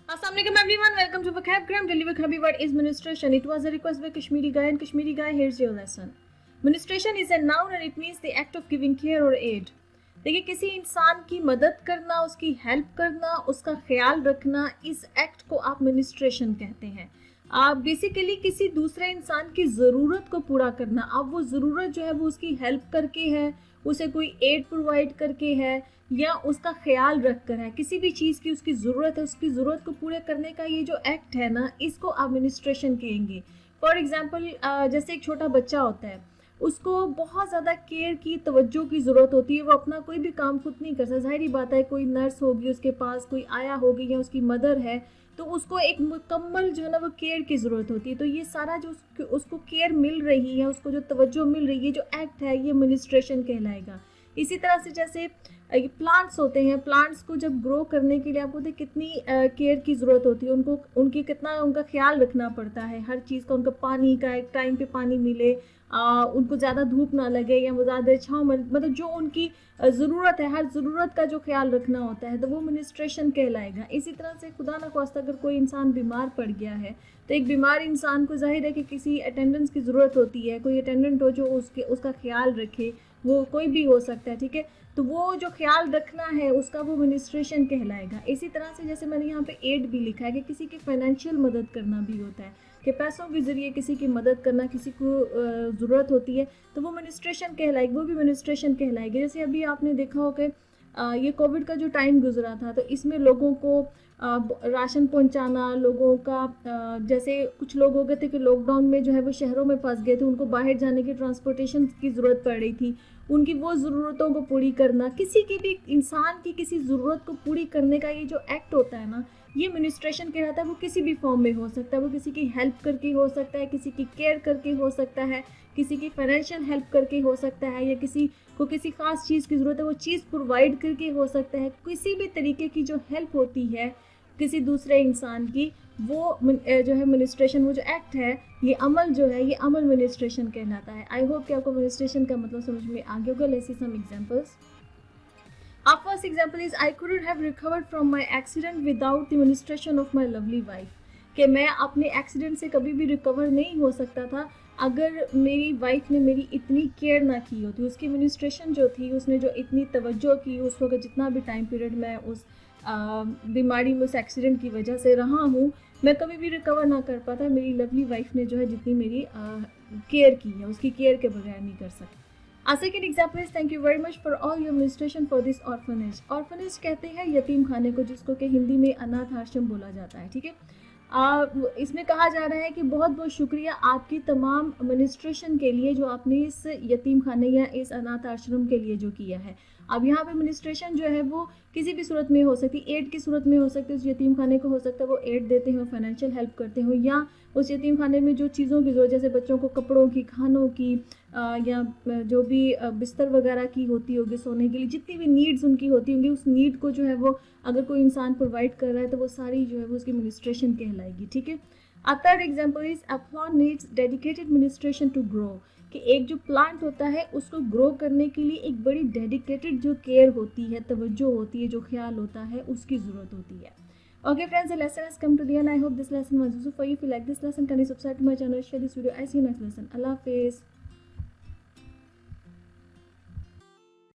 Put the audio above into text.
Assalamualaikum everyone, welcome to Vocabgram. Daily vocabulary word is ministration. It was a request by Kashmiri Guy, and Kashmiri Guy, here's your lesson. Ministration is a noun and it means the act of giving care or aid. देखिए, किसी इंसान की मदद करना, उसकी help करना, उसका ख्याल रखना, इस एक्ट को आप मिनिस्ट्रेशन कहते हैं। आप बेसिकली किसी दूसरे इंसान की ज़रूरत को पूरा करना, आप वो ज़रूरत जो है वो उसकी हेल्प करके है, उसे कोई एड प्रोवाइड करके है या उसका ख्याल रख कर है, किसी भी चीज़ की उसकी ज़रूरत है, उसकी ज़रूरत को पूरे करने का ये जो एक्ट है ना, इसको एडमिनिस्ट्रेशन कहेंगे। फॉर एग्जांपल जैसे एक छोटा बच्चा होता है, उसको बहुत ज़्यादा केयर की, तवज्जो की ज़रूरत होती है, वो अपना कोई भी काम खुद नहीं कर सकता। ज़ाहिर बात है, कोई नर्स होगी उसके पास, कोई आया होगी या उसकी मदर है, तो उसको एक मुकम्मल जो है ना वो केयर की ज़रूरत होती है। तो ये सारा जो उसको केयर मिल रही है, उसको जो तवज्जो मिल रही है, जो एक्ट है, ये एडमिनिस्ट्रेशन कहलाएगा। इसी तरह से जैसे प्लांट्स होते हैं, प्लांट्स को जब ग्रो करने के लिए आपको कितनी केयर की ज़रूरत होती है, उनकी कितना उनका ख्याल रखना पड़ता है, हर चीज़ का, उनका पानी का एक टाइम पे पानी मिले, उनको ज़्यादा धूप ना लगे या वो ज़्यादा छाँव, मतलब जो उनकी ज़रूरत है, हर ज़रूरत का जो ख्याल रखना होता है, तो वो एडमिनिस्ट्रेशन कहलाएगा। इसी तरह से खुदा न ख्वास्ता अगर कोई इंसान बीमार पड़ गया है, तो एक बीमार इंसान को जाहिर है कि किसी अटेंडेंस की ज़रूरत होती है, कोई अटेंडेंट हो जो उसका ख्याल रखे, वो कोई भी हो सकता है, ठीक है। तो वो जो ख्याल रखना है उसका वो एडमिनिस्ट्रेशन कहलाएगा। इसी तरह से जैसे मैंने यहाँ पे एड भी लिखा है कि किसी की फाइनेंशियल मदद करना भी होता है, कि पैसों के ज़रिए किसी की मदद करना, किसी को ज़रूरत होती है, तो वो एडमिनिस्ट्रेशन कहलाएगी, वो भी एडमिनिस्ट्रेशन कहलाएगी। जैसे अभी आपने देखा हो कि ये कोविड का जो टाइम गुजरा था, तो इसमें लोगों को राशन पहुंचाना, लोगों का जैसे कुछ लोग हो गए थे कि लॉकडाउन में जो है वो शहरों में फंस गए थे, उनको बाहर जाने की ट्रांसपोर्टेशन की ज़रूरत पड़ रही थी, उनकी वो ज़रूरतों को पूरी करना, किसी की भी इंसान की किसी ज़रूरत को पूरी करने का ये जो एक्ट होता है ना, ये एडमिनिस्ट्रेशन कहलाता है। वो किसी भी फॉर्म में हो सकता है, वो किसी की हेल्प करके हो सकता है, किसी की केयर करके हो सकता है, किसी की फाइनेंशियल हेल्प करके हो सकता है, या किसी को किसी खास चीज़ की ज़रूरत है वो चीज़ प्रोवाइड करके हो सकता है। किसी भी तरीके की जो हेल्प होती है किसी दूसरे इंसान की, वो जो है एडमिनिस्ट्रेशन, वो जो एक्ट है, ये अमल जो है, ये अमल एडमिनिस्ट्रेशन कहलाता है। आई होप कि आपको एडमिनिस्ट्रेशन का मतलब समझ में आ गया होगा। Let's see some examples. Our first example is I couldn't have recovered from my accident without the administration of my lovely wife. कि मैं अपने एक्सीडेंट से कभी भी रिकवर नहीं हो सकता था अगर मेरी वाइफ ने मेरी इतनी केयर ना की होती। उसकी एडमिनिस्ट्रेशन जो थी, उसने जो इतनी तवज्जो की, उस वक्त जितना भी टाइम पीरियड मैं उस बीमारी में, उस एक्सीडेंट की वजह से रहा हूँ, मैं कभी भी रिकवर ना कर पाता। मेरी लवली वाइफ ने जो है जितनी मेरी केयर की है, उसकी केयर के बगैर नहीं कर सकती। Our second example is thank you very much for all your administration for this orphanage. Orphanage कहते हैं यतीम खाने को, जिसको कि हिंदी में अनाथ आश्रम बोला जाता है, ठीक है। इसमें कहा जा रहा है कि बहुत बहुत शुक्रिया आपकी तमाम एडमिनिस्ट्रेशन के लिए, जो आपने इस यतीम खाने या इस अनाथ आश्रम के लिए जो किया है। अब यहाँ पे एडमिनिस्ट्रेशन जो है वो किसी भी सूरत में हो सकती है, एड की सूरत में हो सकती है, उस यतीम खाने को हो सकता है वो एड देते हो, फाइनेंशियल हेल्प करते हो, या उस यतीम खाने में जो चीज़ों की ज़रूरत, जैसे बच्चों को कपड़ों की, खानों की, या जो भी बिस्तर वगैरह की होती होगी सोने के लिए, जितनी भी नीड्स उनकी होती होंगी, उस नीड को जो है वो अगर कोई इंसान प्रोवाइड कर रहा है तो वो सारी जो है वो उसकी एडमिनिस्ट्रेशन कहलाएगी, ठीक है। A third example is a plant needs dedicated administration to grow, कि एक जो प्लांट होता है उसको ग्रो करने के लिए एक बड़ी डेडिकेटेड जो केयर होती है, तवज्जो होती है, जो ख्याल होता है, उसकी ज़रूरत होती है। Okay friends, the lesson has come to the end. I hope this lesson was useful for you. If you like this lesson, can you subscribe to my channel, share this video. I see you next lesson. Allah Hafiz.